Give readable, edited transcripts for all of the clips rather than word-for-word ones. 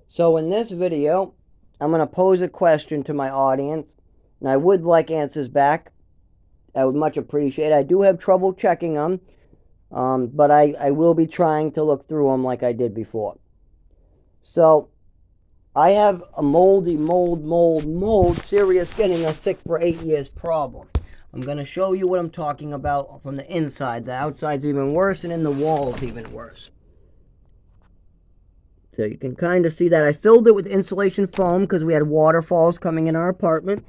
So in this video, I'm going to pose a question to my audience, and I would like answers back. I would much appreciate it. I do have trouble checking them, but I will be trying to look through them like I did before. So I have a mold, serious getting us sick for 8 years problem. I'm going to show you what I'm talking about from the inside. The outside's even worse, and in the walls even worse. So you can kind of see that I filled it with insulation foam because we had waterfalls coming in our apartment.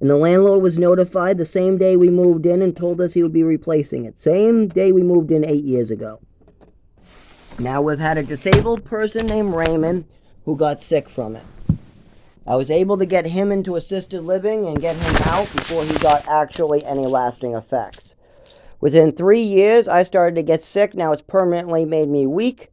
And the landlord was notified the same day we moved in and told us he would be replacing it. Same day we moved in 8 years ago. Now we've had a disabled person named Raymond who got sick from it. I was able to get him into assisted living and get him out before he got actually any lasting effects. Within 3 years, I started to get sick. Now it's permanently made me weak.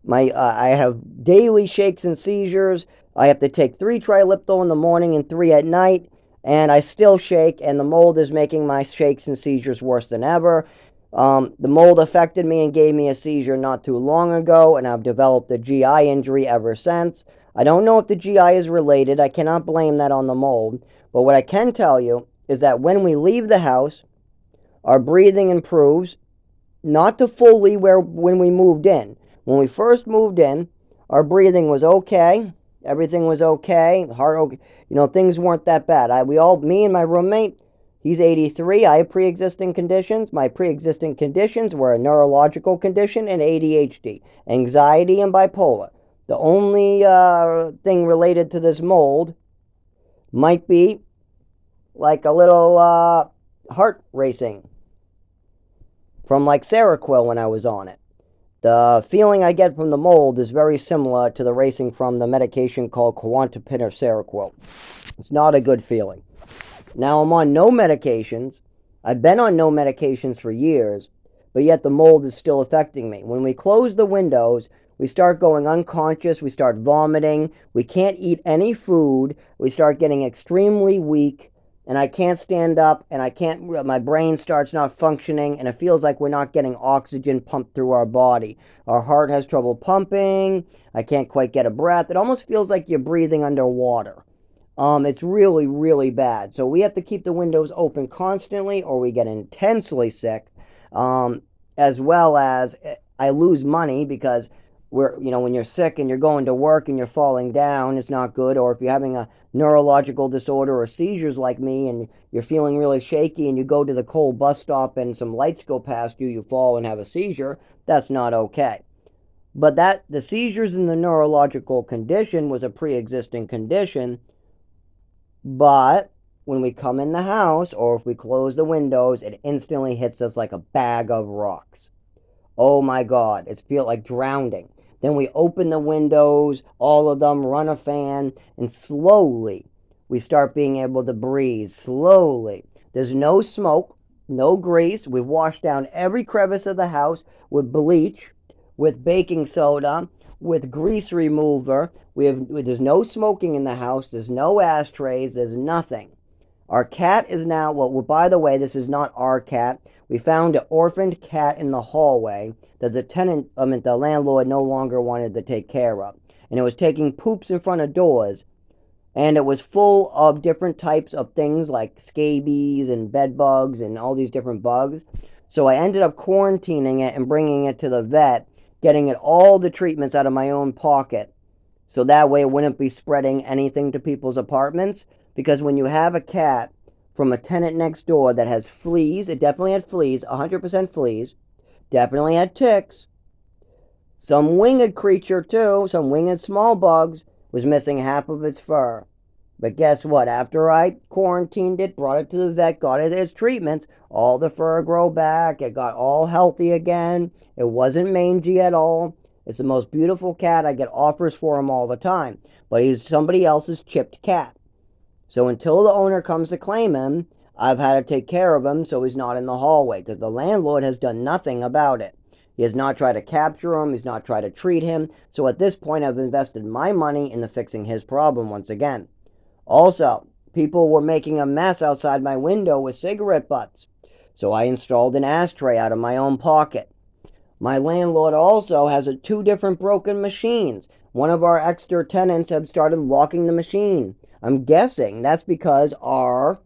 I have daily shakes and seizures. I have to take 3 Triliptol in the morning and 3 at night, and I still shake, and the mold is making my shakes and seizures worse than ever. The mold affected me and gave me a seizure not too long ago, and I've developed a GI injury ever since. I don't know if the GI is related. I cannot blame that on the mold. But what I can tell you is that when we leave the house, our breathing improves, not to fully where when we moved in. When we first moved in, our breathing was okay. Everything was okay. Heart okay. Things weren't that bad. Me and my roommate, he's 83. I have pre-existing conditions. My pre-existing conditions were a neurological condition and ADHD, anxiety, and bipolar. The only thing related to this mold might be like a little heart racing from like Seroquel when I was on it. The feeling I get from the mold is very similar to the racing from the medication called Quantapin or Seroquel. It's not a good feeling. Now I'm on no medications. I've been on no medications for years, but yet the mold is still affecting me. When we close the windows, we start going unconscious, we start vomiting, we can't eat any food, we start getting extremely weak, and I can't stand up, and my brain starts not functioning, and it feels like we're not getting oxygen pumped through our body. Our heart has trouble pumping, I can't quite get a breath. It almost feels like you're breathing underwater. It's really, really bad. So we have to keep the windows open constantly, or we get intensely sick. As well as I lose money because when you're sick and you're going to work and you're falling down, it's not good. Or if you're having a neurological disorder or seizures like me and you're feeling really shaky and you go to the cold bus stop and some lights go past you, you fall and have a seizure, that's not okay. But the seizures and the neurological condition was a pre-existing condition. But when we come in the house or if we close the windows, it instantly hits us like a bag of rocks. Oh my God, it feels like drowning. Then we open the windows, all of them, run a fan, and slowly we start being able to breathe. Slowly. There's no smoke, no grease. We've washed down every crevice of the house with bleach, with baking soda, with grease remover. There's no smoking in the house. There's no ashtrays. There's nothing. Our cat is now, well, by the way, this is not our cat. We found an orphaned cat in the hallway that the landlord no longer wanted to take care of. And it was taking poops in front of doors. And it was full of different types of things like scabies and bed bugs and all these different bugs. So I ended up quarantining it and bringing it to the vet, getting it all the treatments out of my own pocket. So that way it wouldn't be spreading anything to people's apartments. Because when you have a cat from a tenant next door that has fleas, it definitely had fleas, 100% fleas, definitely had ticks, some winged creature too, some winged small bugs, was missing half of its fur. But guess what? After I quarantined it, brought it to the vet, got it its treatments, all the fur grew back, it got all healthy again, it wasn't mangy at all. It's the most beautiful cat. I get offers for him all the time. But he's somebody else's chipped cat. So until the owner comes to claim him, I've had to take care of him so he's not in the hallway because the landlord has done nothing about it. He has not tried to capture him. He's not tried to treat him. So at this point, I've invested my money into fixing his problem once again. Also, people were making a mess outside my window with cigarette butts. So I installed an ashtray out of my own pocket. My landlord also has two different broken machines. One of our extra tenants have started locking the machine. I'm guessing that's because our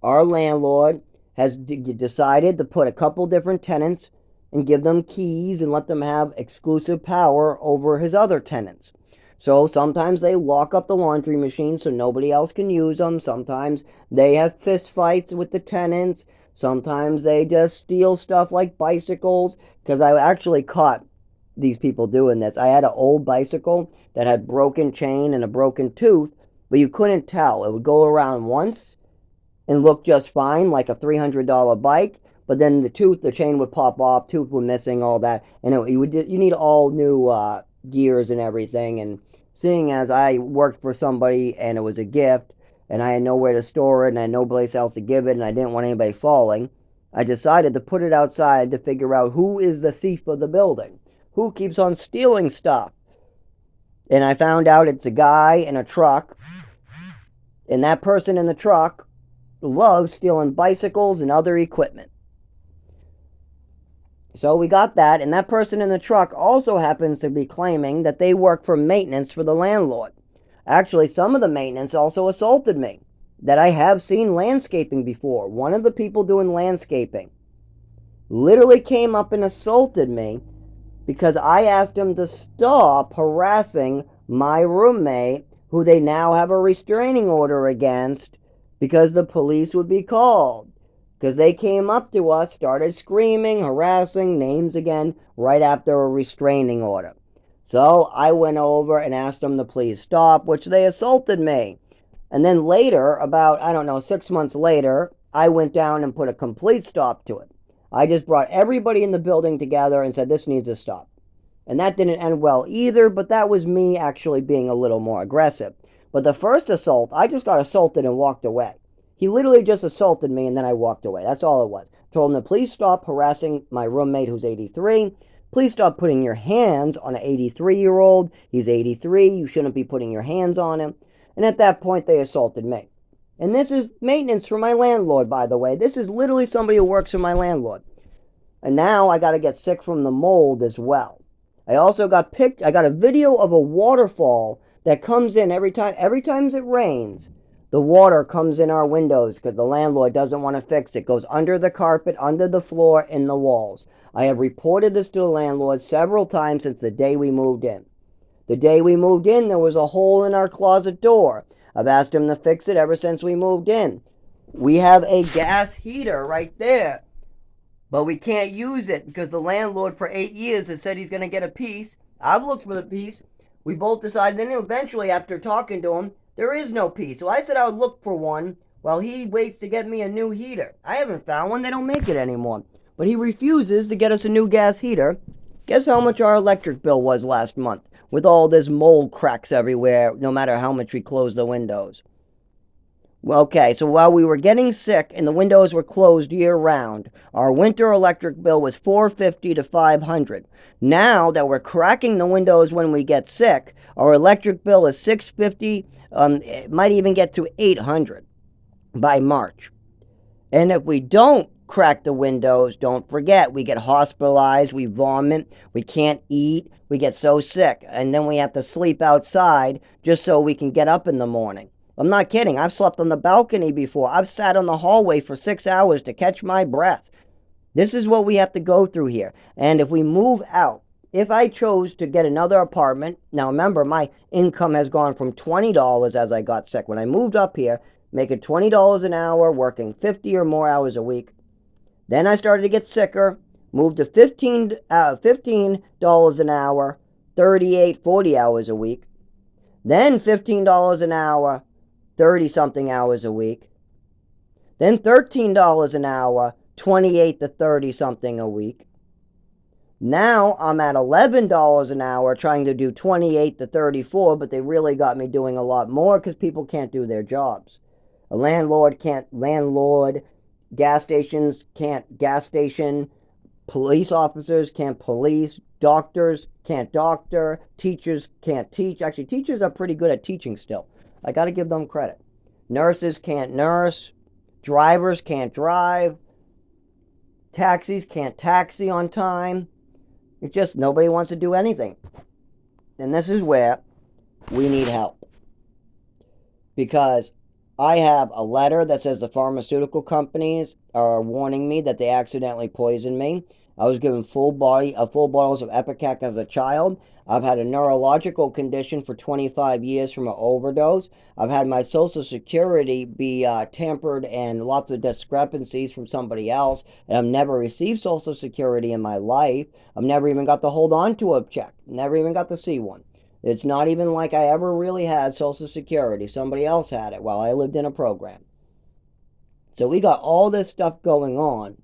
landlord has decided to put a couple different tenants and give them keys and let them have exclusive power over his other tenants. So sometimes they lock up the laundry machine so nobody else can use them. Sometimes they have fist fights with the tenants. Sometimes they just steal stuff like bicycles. Because I actually caught these people doing this. I had an old bicycle that had broken chain and a broken tooth, but you couldn't tell. It would go around once and look just fine, like a $300 bike. But then the chain would pop off, tooth would missing, all that, and you need all new gears and everything. And seeing as I worked for somebody and it was a gift, and I had nowhere to store it, and I had no place else to give it, and I didn't want anybody falling, I decided to put it outside to figure out who is the thief of the building, who keeps on stealing stuff. And I found out it's a guy in a truck, and that person in the truck loves stealing bicycles and other equipment. So we got that, and that person in the truck also happens to be claiming that they work for maintenance for the landlord. Actually, some of the maintenance also assaulted me, that I have seen landscaping before. One of the people doing landscaping literally came up and assaulted me because I asked him to stop harassing my roommate, who they now have a restraining order against because the police would be called. Because they came up to us, started screaming, harassing, names again, right after a restraining order. So I went over and asked them to please stop, which they assaulted me. And then later, about, I don't know, 6 months later, I went down and put a complete stop to it. I just brought everybody in the building together and said, this needs to stop. And that didn't end well either, but that was me actually being a little more aggressive. But the first assault, I just got assaulted and walked away. He literally just assaulted me and then I walked away. That's all it was. Told him to please stop harassing my roommate who's 83. Please stop putting your hands on an 83-year-old. He's 83. You shouldn't be putting your hands on him. And at that point, they assaulted me. And this is maintenance for my landlord, by the way. This is literally somebody who works for my landlord. And now I got to get sick from the mold as well. I also got I got a video of a waterfall that comes in every time it rains. The water comes in our windows because the landlord doesn't want to fix it. It goes under the carpet, under the floor, in the walls. I have reported this to the landlord several times since the day we moved in. The day we moved in, there was a hole in our closet door. I've asked him to fix it ever since we moved in. We have a gas heater right there, but we can't use it because the landlord for 8 years has said he's going to get a piece. I've looked for the piece. We both decided, then eventually after talking to him, there is no piece. So I said I would look for one while he waits to get me a new heater. I haven't found one. They don't make it anymore. But he refuses to get us a new gas heater. Guess how much our electric bill was last month with all this mold cracks everywhere, no matter how much we close the windows. Okay, so while we were getting sick and the windows were closed year round, our winter electric bill was $450 to $500. Now that we're cracking the windows when we get sick, our electric bill is $650. It might even get to $800 by March. And if we don't crack the windows, don't forget, we get hospitalized, we vomit, we can't eat, we get so sick, and then we have to sleep outside just so we can get up in the morning. I'm not kidding. I've slept on the balcony before. I've sat on the hallway for 6 hours to catch my breath. This is what we have to go through here. And if we move out, if I chose to get another apartment, now remember, my income has gone from $20 as I got sick. When I moved up here, making $20 an hour, working 50 or more hours a week. Then I started to get sicker, moved to $15 an hour, 38, 40 hours a week. Then $15 an hour, 30-something hours a week. Then $13 an hour, 28 to 30-something a week. Now I'm at $11 an hour trying to do 28 to 34, but they really got me doing a lot more because people can't do their jobs. A landlord can't landlord, gas stations can't gas station, police officers can't police, doctors can't doctor, teachers can't teach. Actually, teachers are pretty good at teaching still. I got to give them credit. Nurses can't nurse. Drivers can't drive. Taxis can't taxi on time. It's just nobody wants to do anything. And this is where we need help. Because I have a letter that says the pharmaceutical companies are warning me that they accidentally poisoned me. I was given full bottles of Ipecac as a child. I've had a neurological condition for 25 years from an overdose. I've had my Social Security be tampered and lots of discrepancies from somebody else. And I've never received Social Security in my life. I've never even got to hold on to a check. Never even got to see one. It's not even like I ever really had Social Security. Somebody else had it while I lived in a program. So we got all this stuff going on.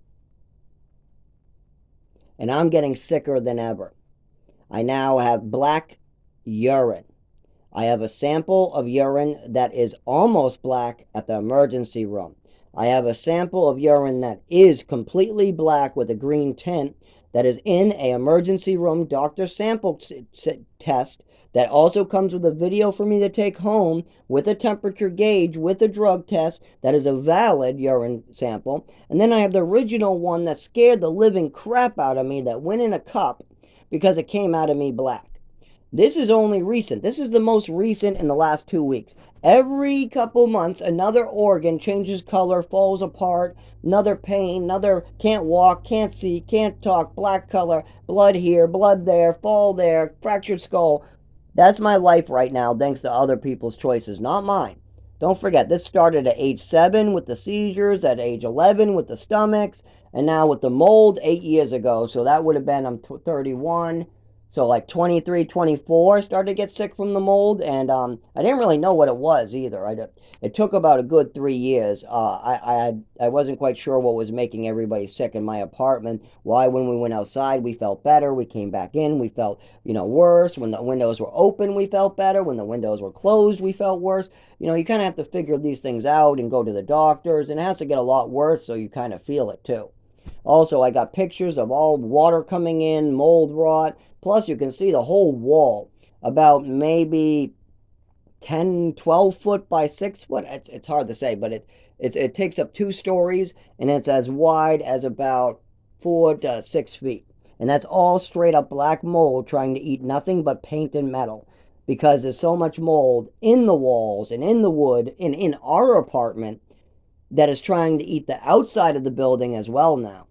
And I'm getting sicker than ever. I now have black urine. I have a sample of urine that is almost black at the emergency room. I have a sample of urine that is completely black with a green tint that is in a emergency room doctor sample test that also comes with a video for me to take home with a temperature gauge with a drug test that is a valid urine sample. And then I have the original one that scared the living crap out of me that went in a cup because it came out of me black. This is only recent. This is the most recent in the last 2 weeks. Every couple months, another organ changes color, falls apart, another pain, another can't walk, can't see, can't talk, black color, blood here, blood there, fall there, fractured skull. That's my life right now, thanks to other people's choices, not mine. Don't forget, this started at age 7 with the seizures, at age 11 with the stomachs, and now with the mold 8 years ago. So that would have been, I'm 31. So like 23, 24, started to get sick from the mold, and I didn't really know what it was either. It took about a good 3 years. I wasn't quite sure what was making everybody sick in my apartment. Why, when we went outside, we felt better. We came back in, we felt, worse. When the windows were open, we felt better. When the windows were closed, we felt worse. You kind of have to figure these things out and go to the doctors, and it has to get a lot worse so you kind of feel it too. Also, I got pictures of all water coming in, mold rot. Plus, you can see the whole wall, about maybe 10, 12 foot by 6 foot. It's hard to say, but it takes up 2 stories, and it's as wide as about 4 to 6 feet. And that's all straight up black mold trying to eat nothing but paint and metal. Because there's so much mold in the walls and in the wood and in our apartment that is trying to eat the outside of the building as well now.